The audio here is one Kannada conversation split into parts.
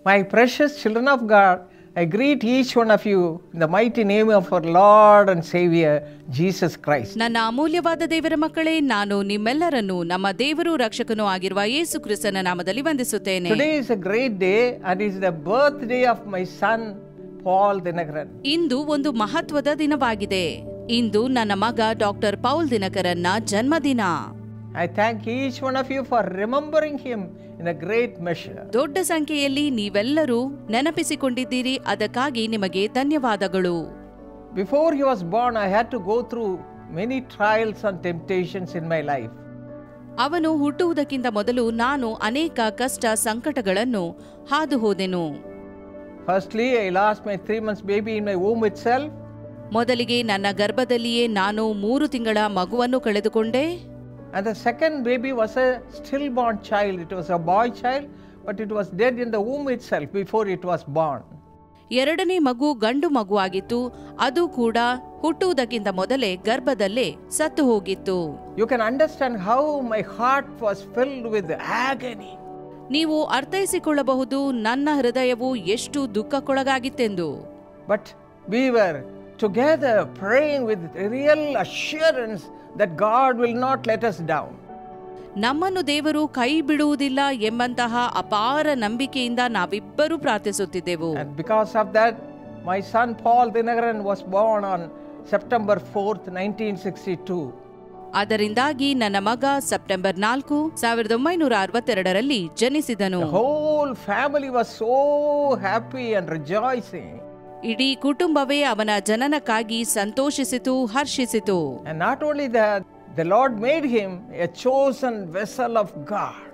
My precious children of God, I greet each one of you in the mighty name of our Lord and Savior, Jesus Christ. ನನ್ನ ಅಮೂಲ್ಯವಾದ ದೇವರ ಮಕ್ಕಳೇ, ನಾನು ನಿಮ್ಮೆಲ್ಲರನ್ನು ನಮ್ಮ ದೇವರು ರಕ್ಷಕನೂ ಆಗಿರುವ ಯೇಸು ಕ್ರಿಸ್ತನ ನಾಮದಲ್ಲಿ ವಂದಿಸುತ್ತೇನೆ. Today is a great day and it is the birthday of my son Paul Dinakaran. ಇಂದು ಒಂದು ಮಹತ್ವದ ದಿನವಾಗಿದೆ. ಇಂದು ನನ್ನ ಮಗ ಡಾಕ್ಟರ್ ಪೌಲ್ ದಿನಕರನ್ನ ಜನ್ಮದಿನ. I thank each one of you for remembering him in a great measure. ದೊಡ್ಡ ಸಂಖ್ಯೆಯಲ್ಲಿ ನೀವೆಲ್ಲರೂ ನೆನಪಿಸಿಕೊಂಡಿದ್ದೀರಿ, ಅದಕ್ಕಾಗಿ ನಿಮಗೆ ಧನ್ಯವಾದಗಳು. Before he was born, I had to go through many trials and temptations in my life. ಅವನು ಹುಟ್ಟುವುದಕ್ಕಿಂತ ಮೊದಲು ನಾನು ಅನೇಕ ಕಷ್ಟ ಸಂಕಟಗಳನ್ನು ಹಾದು ಹೋದೆನು. Firstly, I lost my 3 months baby in my womb itself. ಮೊದಲಿಗೆ ನನ್ನ ಗರ್ಭದಲ್ಲಿಯೇ ನಾನು 3 ತಿಂಗಳ ಮಗುವನ್ನು ಕಳೆದುಕೊಂಡೆ. And the second baby was a stillborn child. It was a boy child, but it was dead in the womb itself before it was born. ಎರಡನೇ ಮಗು ಗಂಡು ಮಗುವಾಗಿತ್ತು. ಅದು ಕೂಡ ಹುಟ್ಟುವುದಕ್ಕಿಂತ ಮೊದಲೇ ಗರ್ಭದಲ್ಲೇ ಸತ್ತು ಹೋಗಿತ್ತು. You can understand how my heart was filled with agony. ನೀವು ಅರ್ಥೈಸಿಕೊಳ್ಳಬಹುದು ನನ್ನ ಹೃದಯವು ಎಷ್ಟು ದುಃಖಕ್ಕೊಳಗಾಗಿತ್ತೆಂದು. But we were together praying with real assurance that God will not let us down. ನಮ್ಮನ್ನು ದೇವರು ಕೈ ಬಿಡುವುದಿಲ್ಲ ಎಂಬಂತಹ ಅಪಾರ ನಂಬಿಕೆಯಿಂದ ನಾವಿಬ್ಬರೂ ಪ್ರಾರ್ಥಿಸುತ್ತಿದ್ದೆವು. And because of that, my son Paul Dinakaran was born on September 4th, 1962. ಅದರಿಂದಾಗಿ ನನ್ನ ಮಗ September 4, 1962ರಲ್ಲಿ ಜನಿಸಿದನು. The whole family was so happy and rejoicing. ಇಡೀ ಕುಟುಂಬವೇ ಅವನ ಜನನಕ್ಕಾಗಿ ಸಂತೋಷಿಸಿತು, ಹರ್ಷಿಸಿತು. And not only that, the Lord made him a chosen vessel of God.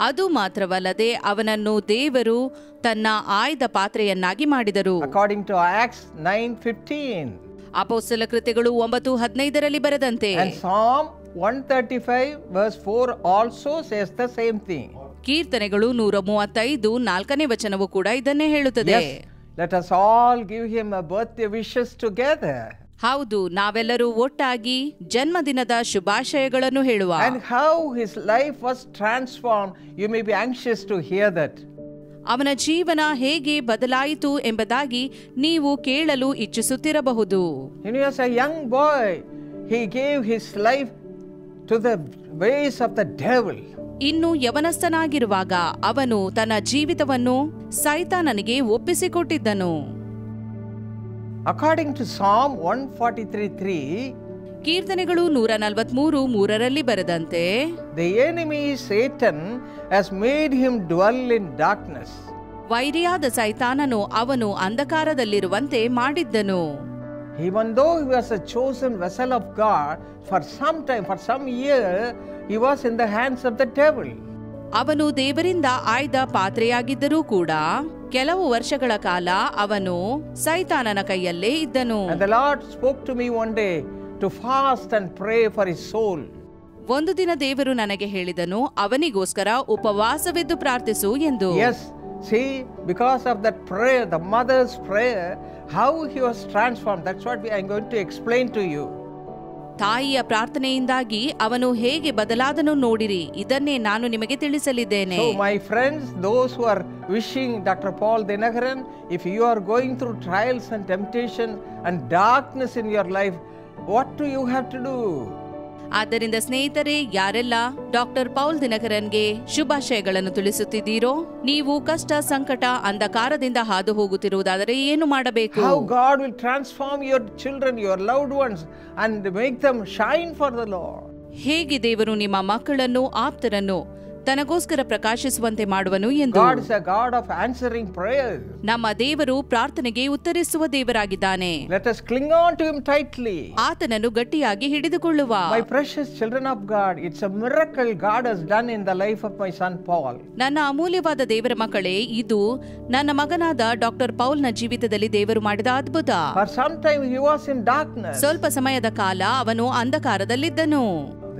ಅದು ಮಾತ್ರವಲ್ಲದೆ ಅವನನ್ನು ದೇವರು ತನ್ನ ಆಯ್ದ ಪಾತ್ರೆಯನ್ನಾಗಿ ಮಾಡಿದರು. According to Acts 9:15. ಅಪೊಸ್ತಲ ಕೃತ್ಯಗಳು 9:15ರಲ್ಲಿ ಬರೆದಂತೆ. And Psalm 135 verse 4 also says the same thing. ಕೀರ್ತನೆಗಳು 135 4ನೇ ವಚನವು ಕೂಡ ಇದನ್ನೇ ಹೇಳುತ್ತದೆ. Yes, let us all give him a birthday wishes together. ಹೌದು, ನಾವೆಲ್ಲರೂ ಒಟ್ಟಾಗಿ ಜನ್ಮದಿನದ ಶುಭಾಶಯಗಳನ್ನು ಹೇಳುವ. And how his life was transformed, you may be anxious to hear that. ಅವನ ಜೀವನ ಹೇಗೆ ಬದಲಾಯಿತು ಎಂಬುದಾಗಿ ನೀವು ಕೇಳಲು ಇಚ್ಛಿಸುತ್ತಿರಬಹುದು. When he was a young boy, he gave his life to the ways of the devil. ಇನ್ನು ಯವನಸ್ಥನಾಗಿರುವಾಗ ಅವನು ತನ್ನ ಜೀವಿತವನ್ನು ಸೈತಾನನಿಗೆ ಒಪ್ಪಿಸಿಕೊಟ್ಟಿದ್ದನು. According to Psalm 143:3, ಕೀರ್ತನೆಗಳು 143:3ರಲ್ಲಿ ಬರೆದಂತೆ, the enemy Satan has made him dwell in darkness. ವೈರಿಯಾದ ಸೈತಾನನು ಅವನು ಅಂಧಕಾರದಲ್ಲಿರುವಂತೆ ಮಾಡಿದ್ದನು. Even though he was a chosen vessel of God, for some time, for some year, he was in the hands of the devil. ಅವನು ದೇವರಿಂದ ಆಯ್ದ ಪಾತ್ರೆಯಾಗಿದ್ದರೂ ಕೂಡ ಕೆಲವು ವರ್ಷಗಳ ಕಾಲ ಅವನು ಸೈತಾನನ ಕೈಯಲ್ಲೇ ಇದ್ದನು. And the Lord spoke to me one day to fast and pray for his soul. ಒಂದು ದಿನ ದೇವರು ನನಗೆ ಹೇಳಿದನು, ಅವನಿಗೋಸ್ಕರ ಉಪವಾಸವಿದ್ದು ಪ್ರಾರ್ಥಿಸು ಎಂದು. Yes, see, because of that prayer, the mother's prayer, how he was transformed. That's what I am going to explain to you. ತಾಯಿಯ ಪ್ರಾರ್ಥನೆಯಿಂದಾಗಿ ಅವನು ಹೇಗೆ ಬದಲಾದನು ನೋಡಿರಿ, ಇದನ್ನೇ ನಾನು ನಿಮಗೆ ತಿಳಿಸಲಿದ್ದೇನೆ. So my friends, those who are wishing Dr. Paul Dinakaran, if you are going through trials and temptation and darkness in your life, what do you have to do? ಆದ್ದರಿಂದ ಸ್ನೇಹಿತರೆ, ಯಾರೆಲ್ಲ ಡಾಕ್ಟರ್ ಪೌಲ್ ದಿನಕರನ್ಗೆ ಶುಭಾಶಯಗಳನ್ನು ತಿಳಿಸುತ್ತಿದ್ದೀರೋ, ನೀವು ಕಷ್ಟ, ಸಂಕಟ, ಅಂಧಕಾರದಿಂದ ಹಾದು ಹೋಗುತ್ತಿರುವುದಾದರೆ ಏನು ಮಾಡಬೇಕು? How God will transform your children, your loved ones, and make them shine for the Lord. ಹೇಗೆ ದೇವರು ನಿಮ್ಮ ಮಕ್ಕಳನ್ನು, ಆಪ್ತರನ್ನು ತನಗೋಸ್ಕರ ಪ್ರಕಾಶಿಸುವಂತೆ ಮಾಡುವನು ಎಂದು. God is a God of answering prayers. ನಮ್ಮ ದೇವರು ಪ್ರಾರ್ಥನೆಗೆ ಉತ್ತರಿಸುವ ದೇವರಾಗಿದ್ದಾನೆ. Let us cling on to him tightly. ಆತನನ್ನು ಗಟ್ಟಿಯಾಗಿ ಹಿಡಿದುಕೊಳ್ಳುವ. My precious children of God, it's a miracle God has done in the life of my son Paul. ನನ್ನ ಅಮೂಲ್ಯವಾದ ದೇವರ ಮಕ್ಕಳೇ, ಇದು ನನ್ನ ಮಗನಾದ ಡಾಕ್ಟರ್ ಪೌಲ್ನ ಜೀವಿತದಲ್ಲಿ ದೇವರು ಮಾಡಿದ ಅದ್ಭುತ. For some time he was in darkness. ಸ್ವಲ್ಪ ಸಮಯದ ಕಾಲ ಅವನು ಅಂಧಕಾರದಲ್ಲಿದ್ದನು.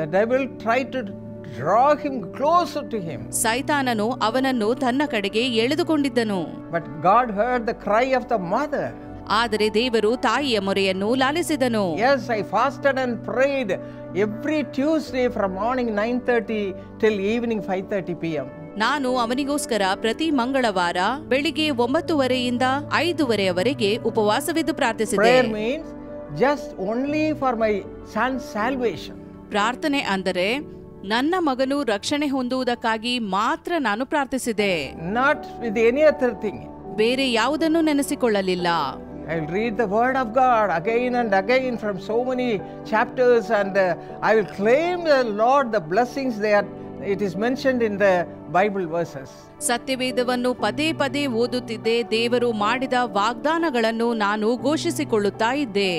The devil tried to draw him closer to him. ಸೈತಾನನು ಅವನನ್ನು ತನ್ನ ಕಡೆಗೆ ಎಳೆದುಕೊಂಡಿದ್ದನು. But God heard the cry of the mother. ಆದರೆ ದೇವರು ತಾಯಿಯ ಮೊರೆಯನ್ನು ಲಾಲಿಸಿದನು. Yes, I fasted and prayed every Tuesday from morning 9:30 till evening 5:30 p.m. ನಾನು ಅವನಿಗೋಸ್ಕರ ಪ್ರತಿ ಮಂಗಳವಾರ ಬೆಳಿಗ್ಗೆ 9:30ಯಿಂದ 5:30ವರೆಗೆ ಉಪವಾಸವಿದ್ದು ಪ್ರಾರ್ಥಿಸಿದೆ. Prayer means just only for my son's salvation. ಪ್ರಾರ್ಥನೆ ಅಂದರೆ ನನ್ನ ಮಗನು ರಕ್ಷಣೆ ಹೊಂದುವುದಕ್ಕಾಗಿ ಮಾತ್ರ ನಾನು ಪ್ರಾರ್ಥಿಸಿದೆ. Not with any other thing. ಬೇರೆ ಯಾವುದನ್ನು ನೆನೆಸಿಕೊಳ್ಳಲಿಲ್ಲ. I will read the word of God again and again from so many chapters, and I will claim the Lord the blessings there. It is mentioned in the Bible verses. ಸತ್ಯವೇದವನ್ನು ಪದೇ ಪದೇ ಓದುತ್ತಿದ್ದೆ. ದೇವರು ಮಾಡಿದ ವಾಗ್ದಾನಗಳನ್ನು ನಾನು ಘೋಷಿಸಿಕೊಳ್ಳುತ್ತಾ ಇದ್ದೆ.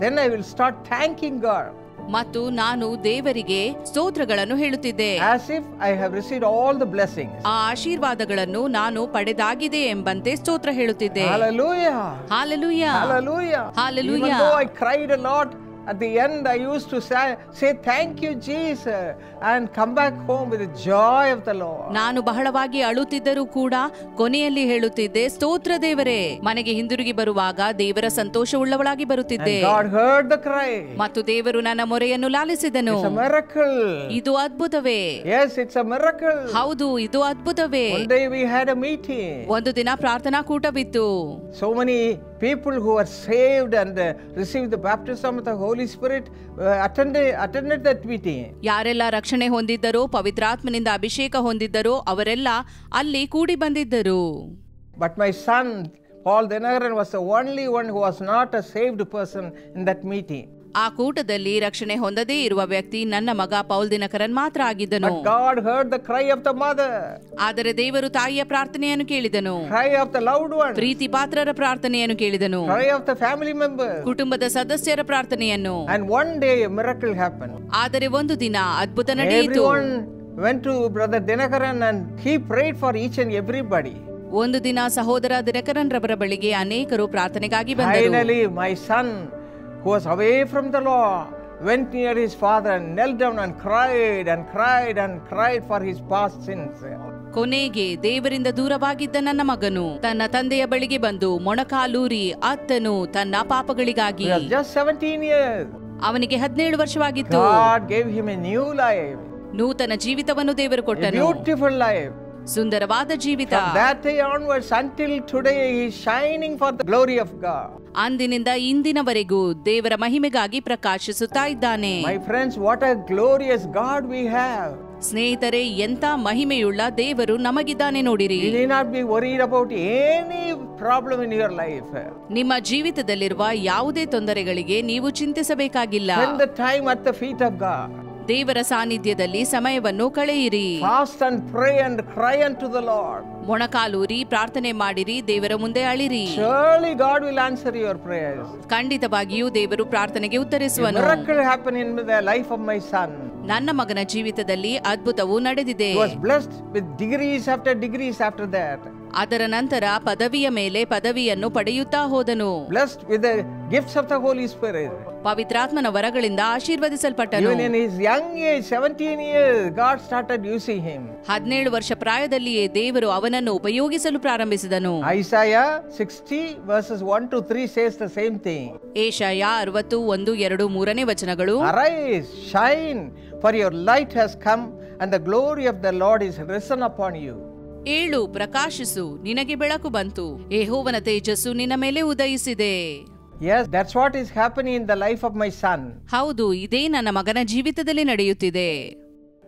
Then I will start thanking God. ಮತ್ತು ನಾನು ದೇವರಿಗೆ ಸ್ತೋತ್ರಗಳನ್ನು ಹೇಳುತ್ತಿದ್ದೆ. As if I have received all the blessings. ಆ ಆಶೀರ್ವಾದಗಳನ್ನು ನಾನು ಪಡೆದಾಗಿದೆ ಎಂಬಂತೆ ಸ್ತೋತ್ರ ಹೇಳುತ್ತಿದ್ದೆ. Hallelujah. Hallelujah. Hallelujah. Hallelujah. Even though I cried a lot, at the end I used to say thank you Jesus and come back home with the joy of the Lord. ನಾನು ಬಹಳವಾಗಿ ಅಳುತ್ತಿದ್ದರೂ ಕೂಡ ಕೊನೆಯಲ್ಲಿ ಹೇಳುತ್ತಿದ್ದೆ, ಸ್ತೋತ್ರ ದೇವರೇ. ಮನೆಗೆ ಹಿಂದಿರುಗಿ ಬರುವಾಗ ದೇವರ ಸಂತೋಷವುಳ್ಳವಳಾಗಿ ಬರುತ್ತಿದ್ದೆ. And God heard the cry. ಮತ್ತು ದೇವರು ನನ್ನ ಮೊರೆಯನ್ನು ಲಾಲಿಸಿದನು. It's a miracle. ಇದು ಅದ್ಭುತವೇ? Yes, it's a miracle. ಹೌದು, ಇದು ಅದ್ಭುತವೇ. One day we had a meeting. ಒಂದು ದಿನ ಪ್ರಾರ್ಥನಾ ಕೂಟವಿತ್ತು. So many people who are saved and received the baptism of the Holy Spirit attended that meeting. ಯಾರೆಲ್ಲ ರಕ್ಷಣೆ ಹೊಂದಿದ್ದರೋ, ಪವಿತ್ರಾತ್ಮನಿಂದ ಅಭಿಷೇಕ ಹೊಂದಿದ್ದರೋ ಅವರೆಲ್ಲ ಅಲ್ಲಿ ಕೂಡಿ ಬಂದಿದ್ದರು. But my son Paul Dinakaran was the only one who was not a saved person in that meeting. ಆ ಕೂಟದಲ್ಲಿ ರಕ್ಷಣೆ ಹೊಂದದೇ ಇರುವ ವ್ಯಕ್ತಿ ನನ್ನ ಮಗ ಪೌಲ್ ದಿನಕರನ್ ಮಾತ್ರ ಆಗಿದ್ದನು. But God heard the cry of the mother. ಆದರೆ ದೇವರು ತಾಯಿಯ ಪ್ರಾರ್ಥನೆಯನ್ನು ಕೇಳಿದನು. Cry of the loved one. ಪ್ರೀತಿ ಪಾತ್ರರ ಪ್ರಾರ್ಥನೆಯನ್ನು ಕೇಳಿದನು. Cry of the family members. ಕುಟುಂಬದ ಸದಸ್ಯರ ಪ್ರಾರ್ಥನೆಯನ್ನು. And one day a miracle happened. ಆದರೆ ಒಂದು ದಿನ ಅದ್ಭುತ ನಡೆಯಿತು. Everyone went to brother Dinakaran and he prayed for each and everybody. ಒಂದು ದಿನ ಸಹೋದರ ದಿನಕರನ್ ರವರ ಬಳಿಗೆ ಅನೇಕರು ಪ್ರಾರ್ಥನೆಗಾಗಿ ಬಂದರು. Finally my son who was away from the law went near his father and knelt down and cried and cried and cried for his past sins. ಕೊನೆಗೆ ದೇವರಿಂದ ದೂರವಾಗಿದ್ದ ನನ್ನ ಮಗನು ತನ್ನ ತಂದೆಯ ಬಳಿಗೆ ಬಂದು ಮೊಣಕಾಲೂರಿ ಅತ್ತನು ತನ್ನ ಪಾಪಗಳಿಗಾಗಿ. He was just 17 years. ಅವನಿಗೆ 17 ವರ್ಷವಾಗಿತ್ತು. God gave him a new life. ನೂತನ ಜೀವಿತವನ್ನು ದೇವರು A ಕೊಟ್ಟನು. beautiful life. ಸುಂದರವಾದ ಜೀವಿತ. From that day onwards until today he is shining for the glory of God. ಅಂದಿನಿಂದ ಇಂದಿನವರೆಗೂ ದೇವರ ಮಹಿಮೆಗಾಗಿ ಪ್ರಕಾಶಿಸುತ್ತಾ ಇದ್ದಾನೆ. My friends, what a glorious God we have. ಸ್ನೇಹಿತರೆ, ಎಂತ ಮಹಿಮೆಯುಳ್ಳ ದೇವರು ನಮಗಿದ್ದಾನೆ ನೋಡಿರಿ. You need not be worried about any problem in your life. ನಿಮ್ಮ ಜೀವಿತದಲ್ಲಿರುವ ಯಾವುದೇ ತೊಂದರೆಗಳಿಗೆ ನೀವು ಚಿಂತಿಸಬೇಕಾಗಿಲ್ಲ. Spend the time at the feet of God. ದೇವರ ಸಾನ್ನಿಧ್ಯದಲ್ಲಿ ಸಮಯವನ್ನು ಕಳೆಯಿರಿ. Fast and pray and cry unto the Lord. ಮೊಣಕಾಲೂರಿ ಪ್ರಾರ್ಥನೆ ಮಾಡಿರಿ, ದೇವರ ಮುಂದೆ ಅಳಿರಿ. Surely God will answer your prayers. ಖಂಡಿತವಾಗಿಯೂ ದೇವರು ಪ್ರಾರ್ಥನೆಗೆ A ಉತ್ತರಿಸುವನು. miracle happened in the life of my son. ನನ್ನ ಮಗನ ಜೀವಿತದಲ್ಲಿ ಅದ್ಭುತವು ನಡೆದಿದೆ. He was blessed with degrees after that. ಅದರ ನಂತರ ಪದವಿಯ ಮೇಲೆ ಪದವಿಯನ್ನು ಪಡೆಯುತ್ತಾ ಹೋದನು. Blessed with the gifts of the Holy Spirit. ಪವಿತ್ರಾತ್ಮನ ವರಗಳಿಂದ ಆಶೀರ್ವದಿಸಲ್ಪಟ್ಟನು. Even in his young age, 17 years, God started using him. 17 ವರ್ಷ ಪ್ರಾಯದಲ್ಲಿಯೇ ದೇವರು ಅವನನ್ನು ಉಪಯೋಗಿಸಲು ಪ್ರಾರಂಭಿಸಿದನು. Isaiah 60 verses 1 to 3 says the same thing. ಏಷಯ 60 1 2 3ನೇ ವಚನಗಳು. Arise, shine, for your light has come, and the glory of the Lord is risen upon you. ಏಳು, ಪ್ರಕಾಶಿಸು, ನಿನಗೆ ಬೆಳಕು ಬಂತು, ಯೆಹೋವನ ತೇಜಸ್ಸು ನಿನ್ನ ಮೇಲೆ ಉದಯಿಸಿದೆ. Yes, that's what is happening in the life of my son. ಹೌದು, ಇದೇ ನನ್ನ ಮಗನ ಜೀವಿತದಲ್ಲಿ ನಡೆಯುತ್ತಿದೆ.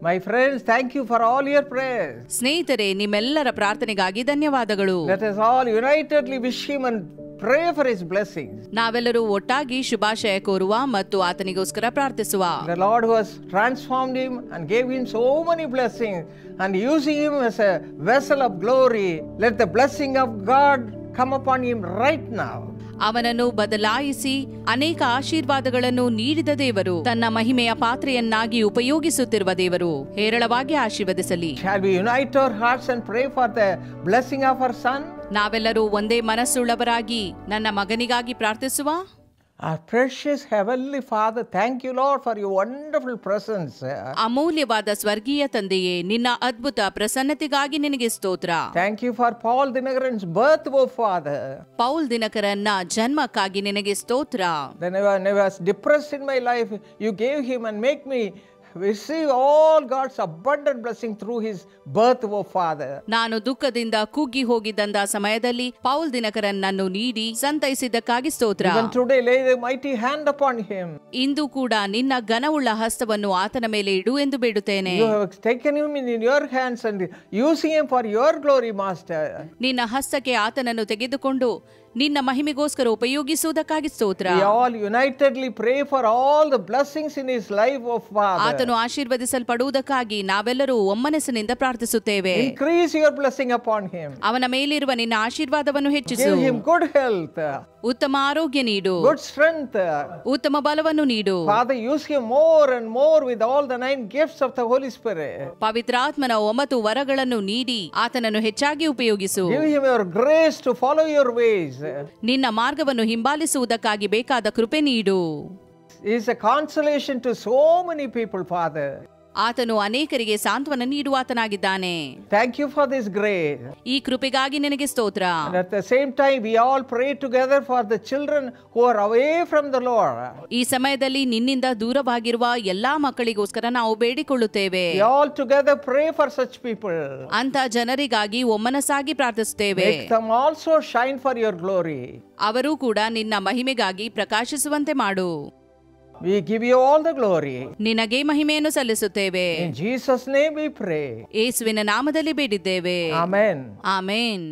My friends, thank you for all your prayers. ಸ್ನೇಹಿತರೆ, ನಿಮ್ಮೆಲ್ಲರ ಪ್ರಾರ್ಥನೆಗಾಗಿ ಧನ್ಯವಾದಗಳು. Let us all unitedly wish him and pray for his blessings. ನಾವೆಲ್ಲರೂ ಒಟ್ಟಾಗಿ ಶುಭಾಶಯ ಕೋರುವ ಮತ್ತು ಆತನಿಗೋಸ್ಕರ ಪ್ರಾರ್ಥಿಸುವ. The Lord who has transformed him and gave him so many blessings and using him as a vessel of glory, let the blessing of God come upon him right now. ಅವನನ್ನು ಬದಲಾಯಿಸಿ ಅನೇಕ ಆಶೀರ್ವಾದಗಳನ್ನು ನೀಡಿದ ದೇವರು, ತನ್ನ ಮಹಿಮೆಯ ಪಾತ್ರೆಯನ್ನಾಗಿ ಉಪಯೋಗಿಸುತ್ತಿರುವ ದೇವರು ಹೇರಳವಾಗಿ ಆಶೀರ್ವದಿಸಲಿ. Shall we unite our hearts and pray for the blessing of our son? ನಾವೆಲ್ಲರೂ ಒಂದೇ ಮನಸ್ಸುಳ್ಳವರಾಗಿ ನನ್ನ ಮಗನಿಗಾಗಿ ಪ್ರಾರ್ಥಿಸುವ. Our precious heavenly Father, thank you Lord for your wonderful presence. ಅಮೂಲ್ಯವಾದ ಸ್ವರ್ಗೀಯ ತಂದೆಯೇ, ನಿನ್ನ ಅದ್ಭುತ ಪ್ರಸನ್ನತೆಗಾಗಿ ನಿನಗೆ ಸ್ತೋತ್ರ. Thank you for Paul Dinakaran's birth, O Father. Paul ದಿನಕರನ್ನ ಜನ್ಮಕ್ಕಾಗಿ ನಿನಗೆ ಸ್ತೋತ್ರ. When I was depressed in my life, you gave him and make me receive all God's abundant blessing through his birth, O Father. ನಾನು ದುಃಖದಿಂದ ಕುಗ್ಗಿ ಹೋಗಿದ್ದಂತ ಸಮಯದಲ್ಲಿ ಪೌಲ್ ದಿನಕರನ್ ನನ್ನು ನೀಡಿ ಸಂತೈಸಿದ್ದಕ್ಕಾಗಿ ಸ್ತೋತ್ರ. Even today lay the mighty hand upon him. ಇಂದು ಕೂಡ ನಿನ್ನ ಘನವುಳ್ಳ ಹಸ್ತವನ್ನು ಆತನ ಮೇಲೆ ಇಡು ಎಂದು ಬೇಡುತ್ತೇನೆ. You have taken him in your hands and using him for your glory, Master. ನಿನ್ನ ಹಸ್ತಕ್ಕೆ ಆತನನ್ನು ತೆಗೆದುಕೊಂಡು ನಿನ್ನ ಮಹಿಮೆಗೋಸ್ಕರ ಉಪಯೋಗಿಸುವುದಕ್ಕಾಗಿ ಸ್ತೋತ್ರ. We all unitedly pray for all the blessings in his life, O Father. ಆತನು ಆಶೀರ್ವದಿಸಲ್ಪಡುವುದಕ್ಕಾಗಿ ನಾವೆಲ್ಲರೂ ಒಮ್ಮನಸ್ಸಿನಿಂದ ಪ್ರಾರ್ಥಿಸುತ್ತೇವೆ. Increase your blessing upon him. ಅವನ ಮೇಲಿರುವ ನಿನ್ನ ಆಶೀರ್ವಾದವನ್ನು ಹೆಚ್ಚಿಸು. Give him good health. ಉತ್ತಮ ಆರೋಗ್ಯ ನೀಡು. Good strength. ಉತ್ತಮ ಬಲವನ್ನು ನೀಡು. Father, use him more and more with all the 9 gifts of the Holy Spirit. ಪವಿತ್ರಾತ್ಮನ 9 ವರಗಳನ್ನು ನೀಡಿ ಆತನನ್ನು ಹೆಚ್ಚಾಗಿ ಉಪಯೋಗಿಸು. Give him your grace to follow your ways. ನಿನ್ನ ಮಾರ್ಗವನ್ನು ಹಿಂಬಾಲಿಸುವುದಕ್ಕಾಗಿ ಬೇಕಾದ ಕೃಪೆ ನೀಡು. He is a consolation to so many people, Father. ಆತನು ಅನೇಕರಿಗೆ ಸಾಂತ್ವನ ನೀಡುವಾತನಾಗಿದ್ದಾನೆ. Thank you for this grace. ಈ ಕೃಪೆಗಾಗಿ ನಿನಗೆ ಸ್ತೋತ್ರ. And at the same time, we all pray together for the children who are away from the Lord. ಈ ಸಮಯದಲ್ಲಿ ನಿನ್ನಿಂದ ದೂರವಾಗಿರುವ ಎಲ್ಲಾ ಮಕ್ಕಳಿಗೋಸ್ಕರ ನಾವು ಬೇಡಿಕೊಳ್ಳುತ್ತೇವೆ. We all together pray for such people. ಅಂತ ಜನರಿಗಾಗಿ ಒಮ್ಮನಸಾಗಿ ಪ್ರಾರ್ಥಿಸುತ್ತೇವೆ. Make them also shine for your glory. ಅವರು ಕೂಡ ನಿನ್ನ ಮಹಿಮೆಗಾಗಿ ಪ್ರಕಾಶಿಸುವಂತೆ ಮಾಡು. We give you all the glory. ನಿನಗೆ ಮಹಿಮೆಯನ್ನು ಸಲ್ಲಿಸುತ್ತೇವೆ. In Jesus' name we pray. ಯೇಸುವಿನ ನಾಮದಲ್ಲಿ ಬೇಡಿದ್ದೇವೆ. Amen. ಆಮೆನ್.